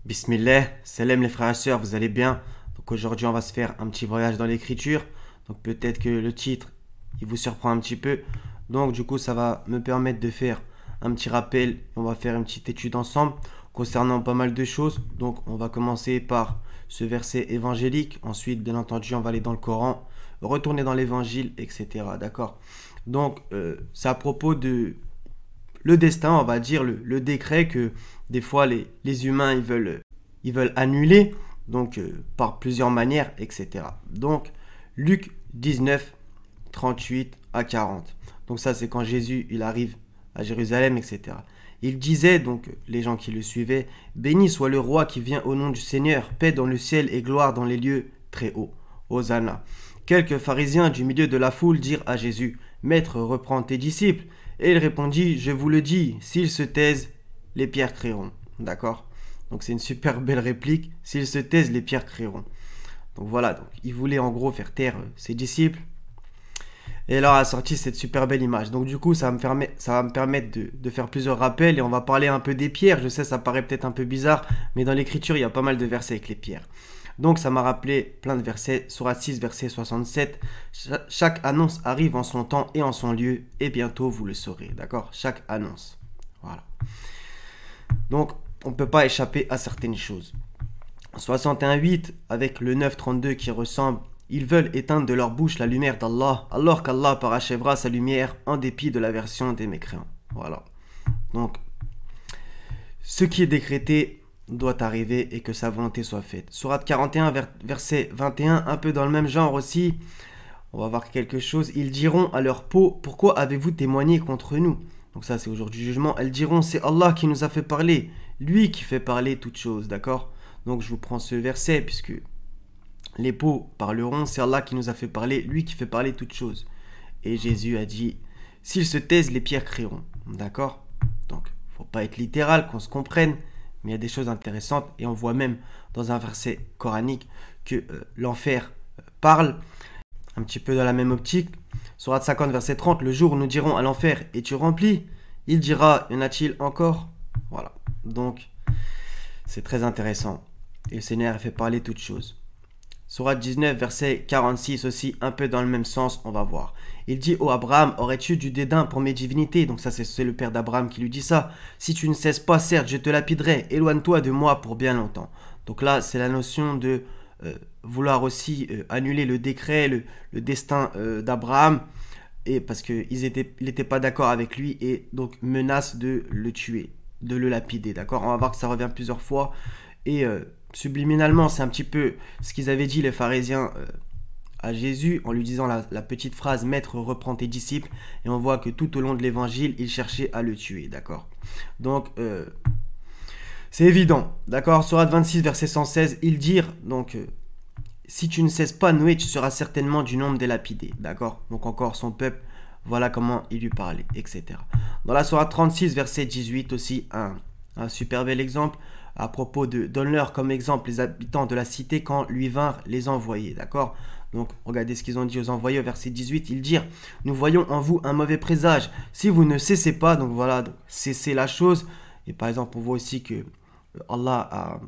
Bismillah, salam les frères et sœurs, vous allez bien? Donc aujourd'hui on va se faire un petit voyage dans l'écriture. Donc peut-être que le titre, il vous surprend un petit peu. Donc du coup ça va me permettre de faire un petit rappel. On va faire une petite étude ensemble concernant pas mal de choses. Donc on va commencer par ce verset évangélique. Ensuite bien entendu on va aller dans le Coran, retourner dans l'évangile, etc. D'accord? Donc c'est à propos de le destin, on va dire, le décret que des fois les humains ils veulent annuler, donc par plusieurs manières, etc. Donc Luc 19, 38 à 40. Donc ça c'est quand Jésus il arrive à Jérusalem, etc. Il disait, donc les gens qui le suivaient, béni soit le roi qui vient au nom du Seigneur, paix dans le ciel et gloire dans les lieux très hauts. Hosanna. Quelques pharisiens du milieu de la foule dirent à Jésus, Maître, reprends tes disciples. Et il répondit, je vous le dis, s'ils se taisent, les pierres crieront. D'accord? Donc c'est une super belle réplique. S'ils se taisent, les pierres crieront. Donc voilà, donc il voulait en gros faire taire ses disciples. Et alors a sorti cette super belle image. Donc du coup, ça va me permettre de faire plusieurs rappels et on va parler un peu des pierres. Je sais, ça paraît peut-être un peu bizarre, mais dans l'écriture, il y a pas mal de versets avec les pierres. Donc ça m'a rappelé plein de versets. Sourate 6, verset 67. Chaque annonce arrive en son temps et en son lieu, et bientôt vous le saurez. D'accord? Chaque annonce. Voilà. Donc on ne peut pas échapper à certaines choses. 61.8 avec le 9.32 qui ressemble. Ils veulent éteindre de leur bouche la lumière d'Allah, alors qu'Allah parachèvera sa lumière en dépit de l'aversion des mécréants. Voilà. Donc, ce qui est décrété doit arriver et que sa volonté soit faite. Sourate 41, verset 21, un peu dans le même genre aussi. On va voir quelque chose. Ils diront à leur peau, pourquoi avez-vous témoigné contre nous? Donc ça, c'est au jour du jugement. Elles diront, c'est Allah qui nous a fait parler. Lui qui fait parler toutes choses, d'accord? Donc je vous prends ce verset, puisque les peaux parleront, c'est Allah qui nous a fait parler, lui qui fait parler toutes choses. Et Jésus a dit, s'ils se taisent, les pierres crieront. D'accord? Donc, faut pas être littéral, qu'on se comprenne, mais il y a des choses intéressantes. Et on voit même dans un verset coranique que l'enfer parle, un petit peu dans la même optique. Sourate 50, verset 30, le jour où nous dirons à l'enfer, es-tu rempli? Il dira, y en a-t-il encore? Voilà. Donc, c'est très intéressant. Et le Seigneur fait parler toutes choses. Sourate 19, verset 46 aussi, un peu dans le même sens, on va voir. Il dit, ô Abraham, aurais-tu du dédain pour mes divinités? Donc ça, c'est le père d'Abraham qui lui dit ça. Si tu ne cesses pas, certes, je te lapiderai. Éloigne-toi de moi pour bien longtemps. Donc là, c'est la notion de vouloir aussi annuler le décret, le destin d'Abraham, et parce qu'il n'était pas d'accord avec lui, et donc menace de le tuer, de le lapider. D'accord? On va voir que ça revient plusieurs fois. Et subliminalement, c'est un petit peu ce qu'ils avaient dit les pharisiens à Jésus en lui disant la petite phrase Maître, reprends tes disciples. Et on voit que tout au long de l'évangile, ils cherchaient à le tuer. D'accord? Donc, c'est évident. D'accord? Sourate 26, verset 116, ils dirent donc si tu ne cesses pas, Noé, tu seras certainement du nombre des lapidés. D'accord? Donc, encore son peuple, voilà comment il lui parlait, etc. Dans la sourate 36, verset 18 aussi, un super bel exemple à propos de donne-leur comme exemple les habitants de la cité quand lui vinrent les envoyés, d'accord? Donc regardez ce qu'ils ont dit aux envoyés au verset 18, ils dirent nous voyons en vous un mauvais présage si vous ne cessez pas, donc voilà, donc, cessez la chose. Et par exemple on voit aussi que Allah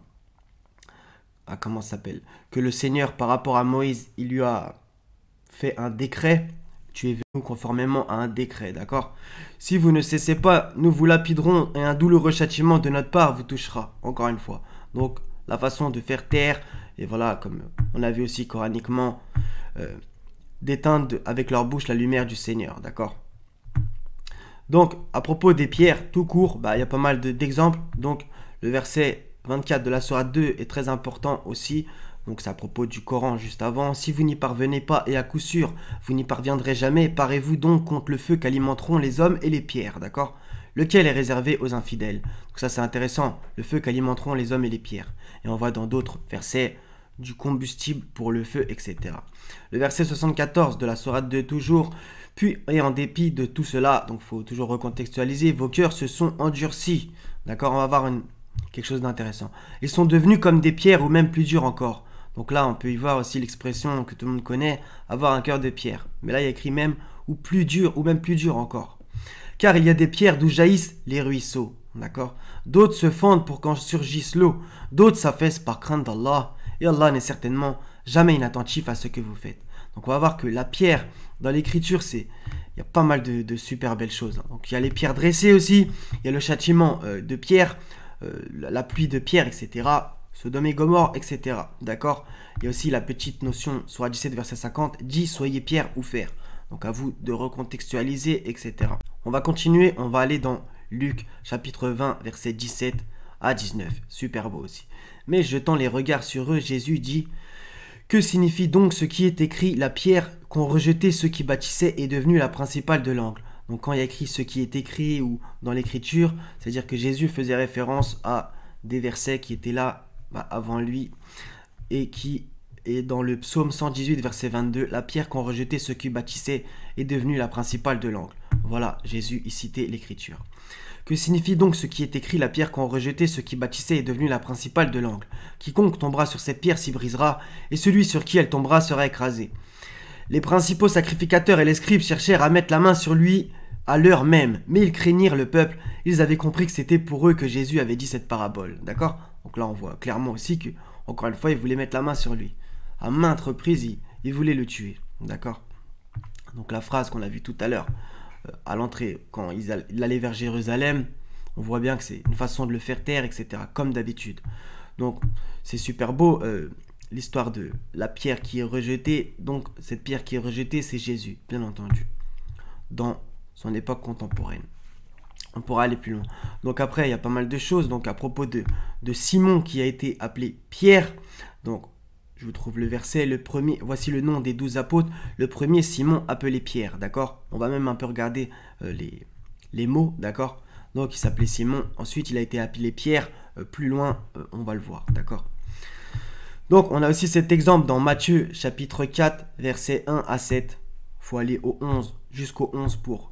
comment ça s'appelle, que le Seigneur par rapport à Moïse il lui a fait un décret. Tu es venu conformément à un décret, d'accord? Si vous ne cessez pas, nous vous lapiderons et un douloureux châtiment de notre part vous touchera, encore une fois. Donc, la façon de faire taire, et voilà, comme on a vu aussi coraniquement, d'éteindre avec leur bouche la lumière du Seigneur, d'accord? Donc, à propos des pierres, tout court, il y a pas mal d'exemples. Donc, le verset 24 de la sourate 2 est très important aussi. Donc c'est à propos du Coran juste avant. Si vous n'y parvenez pas, et à coup sûr, vous n'y parviendrez jamais, parez-vous donc contre le feu qu'alimenteront les hommes et les pierres, d'accord? Lequel est réservé aux infidèles. Donc ça c'est intéressant, le feu qu'alimenteront les hommes et les pierres. Et on voit dans d'autres versets du combustible pour le feu, etc. Le verset 74 de la sourate 2 toujours. Puis, et en dépit de tout cela, donc il faut toujours recontextualiser, vos cœurs se sont endurcis. D'accord? On va voir quelque chose d'intéressant. Ils sont devenus comme des pierres ou même plus durs encore. Donc là, on peut y voir aussi l'expression que tout le monde connaît, avoir un cœur de pierre. Mais là, il y a écrit même ou plus dur, ou même plus dur encore. Car il y a des pierres d'où jaillissent les ruisseaux. D'accord? D'autres se fendent pour qu'en surgisse l'eau. D'autres s'affaissent par crainte d'Allah. Et Allah n'est certainement jamais inattentif à ce que vous faites. Donc on va voir que la pierre, dans l'écriture, il y a pas mal de super belles choses. Donc il y a les pierres dressées aussi. Il y a le châtiment de pierre, la pluie de pierre, etc. Sodome et Gomorrhe, etc. D'accord? Il y a aussi la petite notion, Sourate 17, verset 50, dit soyez pierre ou fer. Donc à vous de recontextualiser, etc. On va continuer, on va aller dans Luc, chapitre 20, verset 17 à 19. Super beau aussi. Mais jetant les regards sur eux, Jésus dit: que signifie donc ce qui est écrit? La pierre qu'ont rejeté ceux qui bâtissaient est devenue la principale de l'angle. Donc quand il y a écrit ce qui est écrit ou dans l'écriture, c'est-à-dire que Jésus faisait référence à des versets qui étaient là avant lui et qui est dans le psaume 118 verset 22, la pierre qu'ont rejeté ceux qui bâtissaient est devenue la principale de l'angle. Voilà, Jésus y citait l'écriture. Que signifie donc ce qui est écrit? La pierre qu'ont rejeté ceux qui bâtissaient est devenue la principale de l'angle. Quiconque tombera sur cette pierre s'y brisera, et celui sur qui elle tombera sera écrasé. Les principaux sacrificateurs et les scribes cherchèrent à mettre la main sur lui à l'heure même, mais ils craignirent le peuple. Ils avaient compris que c'était pour eux que Jésus avait dit cette parabole. D'accord? Donc là on voit clairement aussi que, encore une fois, ils voulaient mettre la main sur lui. À maintes reprises, ils voulaient le tuer. D'accord? Donc la phrase qu'on a vue tout à l'heure, à l'entrée, quand il allait vers Jérusalem, on voit bien que c'est une façon de le faire taire, etc. Comme d'habitude. Donc c'est super beau, l'histoire de la pierre qui est rejetée. Donc cette pierre qui est rejetée, c'est Jésus, bien entendu, dans son époque contemporaine. On pourra aller plus loin. Donc après, il y a pas mal de choses. Donc à propos de Simon qui a été appelé Pierre, donc je vous trouve le verset, le premier, voici le nom des 12 apôtres. Le premier, Simon, appelé Pierre, d'accord? On va même un peu regarder les mots, d'accord? Donc il s'appelait Simon, ensuite il a été appelé Pierre, plus loin, on va le voir, d'accord? Donc on a aussi cet exemple dans Matthieu, chapitre 4, versets 1 à 7. Il faut aller au 11, jusqu'au 11 pour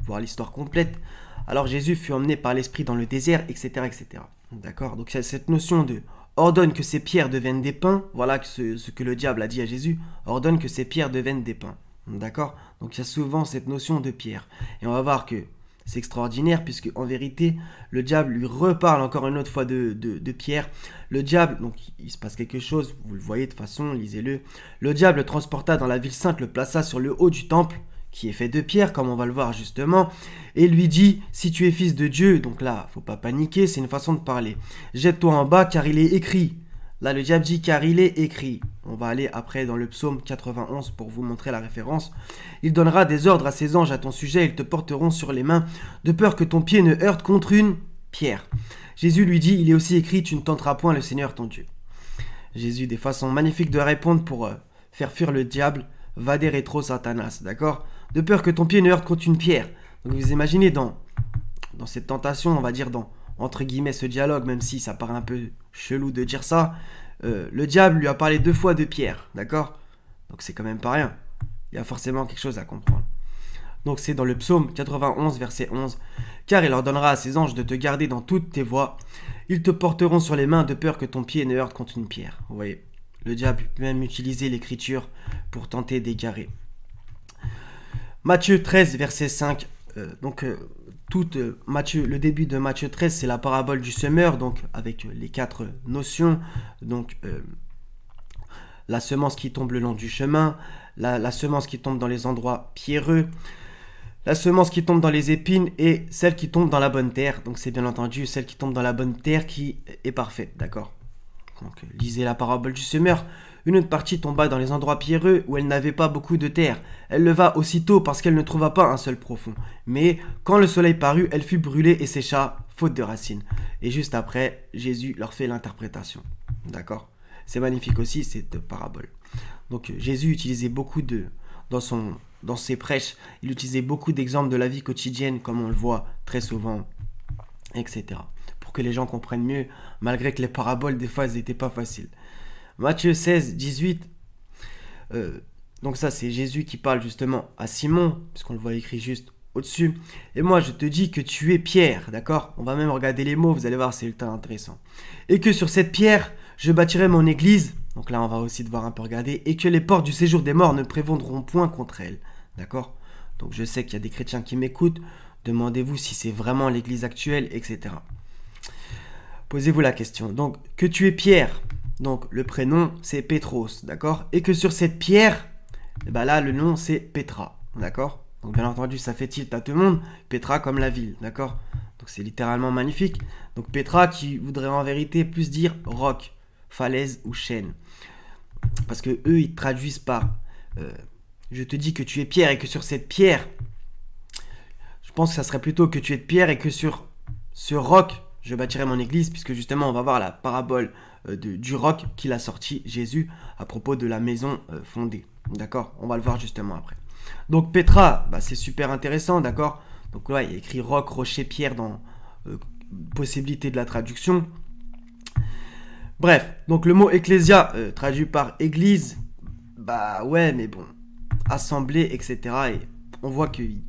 voir l'histoire complète. Alors Jésus fut emmené par l'Esprit dans le désert, etc., etc. D'accord? Donc il y a cette notion de ordonne que ces pierres deviennent des pains. Voilà ce que le diable a dit à Jésus. Ordonne que ces pierres deviennent des pains. D'accord? Donc il y a souvent cette notion de pierre. Et on va voir que c'est extraordinaire puisque en vérité, le diable lui reparle encore une autre fois de pierre. Le diable, donc il se passe quelque chose, vous le voyez de toute façon, lisez-le. Le diable le transporta dans la ville sainte, le plaça sur le haut du temple, qui est fait de pierre, comme on va le voir justement, et lui dit, si tu es fils de Dieu, donc là, faut pas paniquer, c'est une façon de parler, jette-toi en bas, car il est écrit. Là, le diable dit, car il est écrit. On va aller après dans le psaume 91 pour vous montrer la référence. Il donnera des ordres à ses anges à ton sujet, ils te porteront sur les mains, de peur que ton pied ne heurte contre une pierre. Jésus lui dit, il est aussi écrit, tu ne tenteras point le Seigneur ton Dieu. Jésus, des façons magnifiques de répondre pour faire fuir le diable, va des rétro Satanas, d'accord? De peur que ton pied ne heurte contre une pierre. Donc vous imaginez dans cette tentation, on va dire dans, entre guillemets, ce dialogue, même si ça paraît un peu chelou de dire ça, le diable lui a parlé 2 fois de pierre, d'accord? Donc c'est quand même pas rien. Il y a forcément quelque chose à comprendre. Donc c'est dans le psaume 91, verset 11. Car il ordonnera à ses anges de te garder dans toutes tes voies. Ils te porteront sur les mains de peur que ton pied ne heurte contre une pierre. Vous voyez, le diable peut même utiliser l'écriture pour tenter d'égarer. Matthieu 13, verset 5. Le début de Matthieu 13, c'est la parabole du semeur, donc avec les 4 notions. Donc la semence qui tombe le long du chemin, la semence qui tombe dans les endroits pierreux, la semence qui tombe dans les épines et celle qui tombe dans la bonne terre. Donc c'est bien entendu celle qui tombe dans la bonne terre qui est parfaite, d'accord? Donc lisez la parabole du semeur. Une autre partie tomba dans les endroits pierreux où elle n'avait pas beaucoup de terre. Elle leva aussitôt parce qu'elle ne trouva pas un seul profond. Mais quand le soleil parut, elle fut brûlée et sécha, faute de racines. Et juste après, Jésus leur fait l'interprétation. D'accord? C'est magnifique aussi cette parabole. Donc Jésus utilisait beaucoup dans ses prêches, il utilisait beaucoup d'exemples de la vie quotidienne, comme on le voit très souvent, etc. Pour que les gens comprennent mieux, malgré que les paraboles, des fois, elles n'étaient pas faciles. Matthieu 16, 18. Donc ça, c'est Jésus qui parle justement à Simon, puisqu'on le voit écrit juste au-dessus. Et moi, je te dis que tu es Pierre, d'accord? On va même regarder les mots, vous allez voir, c'est ultra intéressant. Et que sur cette pierre, je bâtirai mon église. Donc là, on va aussi devoir un peu regarder. Et que les portes du séjour des morts ne prévaudront point contre elle. D'accord? Donc je sais qu'il y a des chrétiens qui m'écoutent. Demandez-vous si c'est vraiment l'église actuelle, etc. Posez-vous la question. Donc, que tu es Pierre. Donc, le prénom, c'est Pétros, d'accord? Et que sur cette pierre, là, le nom, c'est Pétra, d'accord? Donc, bien entendu, ça fait tilt à tout le monde. Pétra comme la ville, d'accord? Donc, c'est littéralement magnifique. Donc, Pétra qui voudrait en vérité plus dire roc, falaise ou chaîne. Parce que eux, ils traduisent par je te dis que tu es Pierre et que sur cette pierre, je pense que ça serait plutôt que tu es Pierre et que sur ce roc, je bâtirai mon église, puisque justement, on va voir la parabole du roc qu'il a sorti Jésus à propos de la maison fondée. D'accord? On va le voir justement après. Donc Pétra, c'est super intéressant, d'accord? Donc là, il y a écrit roc, rocher, pierre dans possibilité de la traduction. Bref, donc le mot ecclésia, traduit par église, ouais, mais bon, assemblée, etc. Et on voit qu'il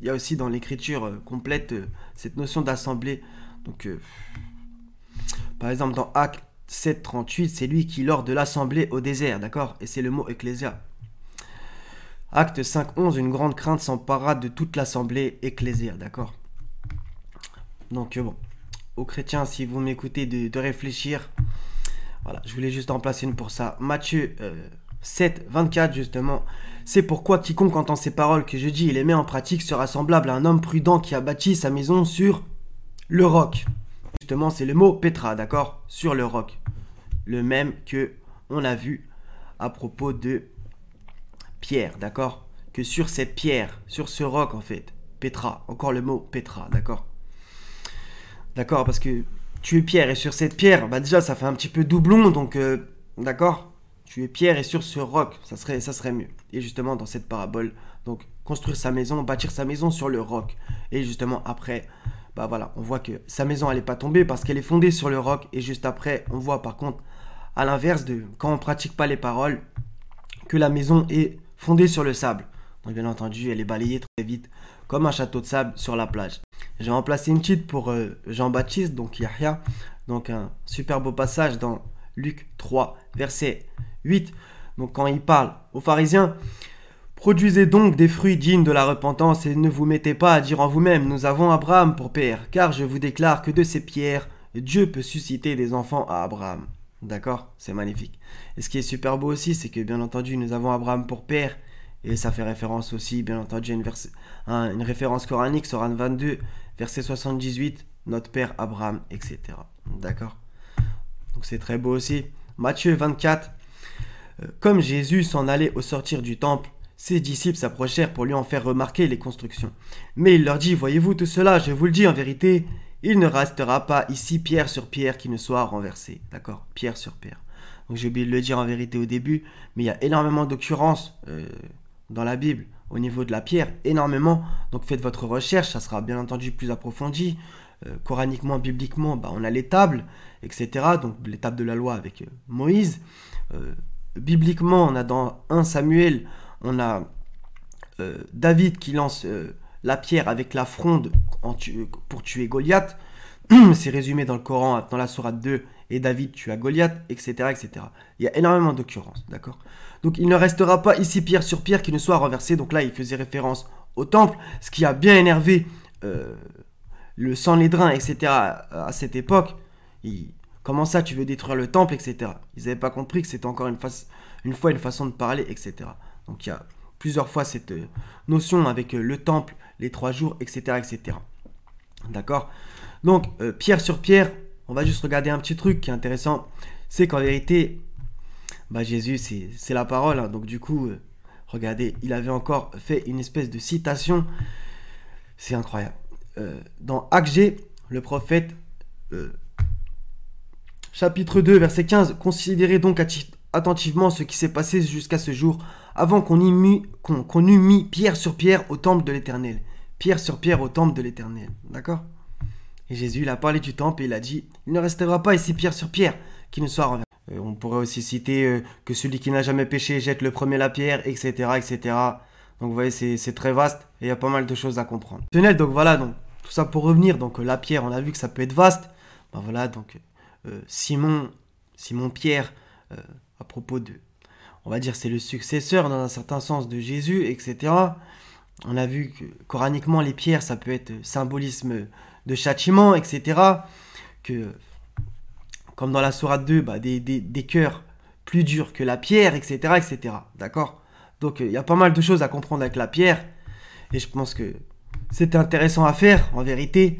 y a aussi dans l'écriture complète cette notion d'assemblée. Donc, par exemple, dans Actes 7, 38, c'est lui qui lors de l'assemblée au désert, d'accord? Et c'est le mot ecclésia. Acte 5, 11, une grande crainte s'empara de toute l'assemblée ecclésia, d'accord? Donc, bon, aux chrétiens, si vous m'écoutez, de réfléchir. Voilà, je voulais juste en placer une pour ça. Matthieu 7, 24, justement. C'est pourquoi quiconque entend ces paroles que je dis et les met en pratique sera semblable à un homme prudent qui a bâti sa maison sur le roc. Justement, c'est le mot Pétra, d'accord? Sur le roc. Le même que on a vu à propos de Pierre, d'accord? Que sur cette pierre, sur ce roc en fait. Pétra, encore le mot Pétra, d'accord? D'accord, parce que tu es Pierre et sur cette pierre, déjà ça fait un petit peu doublon, donc d'accord? Tu es Pierre et sur ce roc, ça serait mieux. Et justement dans cette parabole, donc construire sa maison, bâtir sa maison sur le roc. Et justement après, voilà, on voit que sa maison elle n'est pas tombée parce qu'elle est fondée sur le roc. Et juste après, on voit par contre, à l'inverse de quand on ne pratique pas les paroles, que la maison est fondée sur le sable. Donc bien entendu, elle est balayée très vite, comme un château de sable sur la plage. J'ai remplacé une petite pour Jean-Baptiste, donc Yahya. Donc un super beau passage dans Luc 3, verset 8. Donc quand il parle aux pharisiens, produisez donc des fruits dignes de la repentance et ne vous mettez pas à dire en vous-même, nous avons Abraham pour père, car je vous déclare que de ces pierres, Dieu peut susciter des enfants à Abraham. D'accord? C'est magnifique. Et ce qui est super beau aussi, c'est que bien entendu, nous avons Abraham pour père, et ça fait référence aussi, bien entendu, à une référence coranique, Soran 22, verset 78, notre père Abraham, etc. D'accord? Donc c'est très beau aussi. Matthieu 24, comme Jésus s'en allait au sortir du temple, ses disciples s'approchèrent pour lui en faire remarquer les constructions. Mais il leur dit, voyez-vous tout cela, je vous le dis en vérité, il ne restera pas ici pierre sur pierre qui ne soit renversée. D'accord? Pierre sur pierre. Donc j'ai oublié de le dire en vérité au début, mais il y a énormément d'occurrences dans la Bible au niveau de la pierre, énormément. Donc faites votre recherche, ça sera bien entendu plus approfondi. Coraniquement, bibliquement, on a les tables, etc. Donc les tables de la loi avec Moïse. Bibliquement, on a dans 1 Samuel, on a David qui lance la pierre avec la fronde pour tuer Goliath. C'est résumé dans le Coran, dans la sourate 2, et David tue Goliath, etc., etc. Il y a énormément d'occurrences, d'accord? Donc il ne restera pas ici pierre sur pierre qui ne soit renversée. Donc là, il faisait référence au temple, ce qui a bien énervé le Sanhédrin, etc. à cette époque. Comment ça, tu veux détruire le temple, etc. Ils n'avaient pas compris que c'était encore une façon de parler, etc. Donc il y a plusieurs fois cette notion avec le temple, les 3 jours, etc., etc. D'accord? Donc, pierre sur pierre, on va juste regarder un petit truc qui est intéressant. C'est qu'en vérité, Jésus, c'est la parole. Hein. Donc du coup, regardez, il avait encore fait une espèce de citation. C'est incroyable. Dans Agé, le prophète, chapitre 2, verset 15, considérez donc attentivement ce qui s'est passé jusqu'à ce jour, avant qu'on eût mis pierre sur pierre au temple de l'Éternel. Pierre sur pierre au temple de l'Éternel. D'accord? Et Jésus, il a parlé du temple et il a dit, il ne restera pas ici pierre sur pierre qui ne soit renversé. On pourrait aussi citer que celui qui n'a jamais péché jette le premier la pierre, etc., etc. Donc vous voyez, c'est très vaste et il y a pas mal de choses à comprendre. Donc voilà, donc tout ça pour revenir. Donc la pierre, on a vu que ça peut être vaste. Voilà, donc Simon Pierre, à propos de, on va dire, c'est le successeur dans un certain sens de Jésus, etc. On a vu que coraniquement, les pierres, ça peut être symbolisme de châtiment, etc. Que, comme dans la sourate 2, bah, des cœurs plus durs que la pierre, etc. etc. D'accord? Donc, il y a pas mal de choses à comprendre avec la pierre. Et je pense que c'était intéressant à faire, en vérité.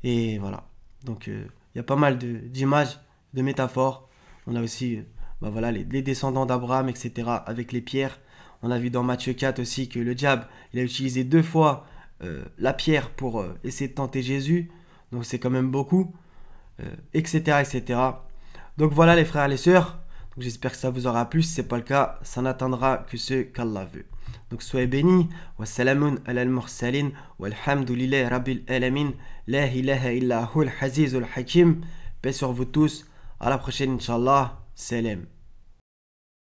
Et voilà. Donc, il y a pas mal d'images, de métaphores. On a aussi bah voilà, les descendants d'Abraham, etc. avec les pierres. On a vu dans Matthieu 4 aussi que le diable, il a utilisé 2 fois la pierre pour essayer de tenter Jésus. Donc, c'est quand même beaucoup. Etc., etc. Donc, voilà les frères et les sœurs. Donc, j'espère que ça vous aura plu. Si ce n'est pas le cas, ça n'atteindra que ce qu'Allah veut. Donc soyez bénis. Wassalamun ala al-mursalin. Walhamdulillahi rabbil alamin. La ilaha illa hu al-hazizul hakim. Paix sur vous tous. À la prochaine, Inch'Allah. Salam.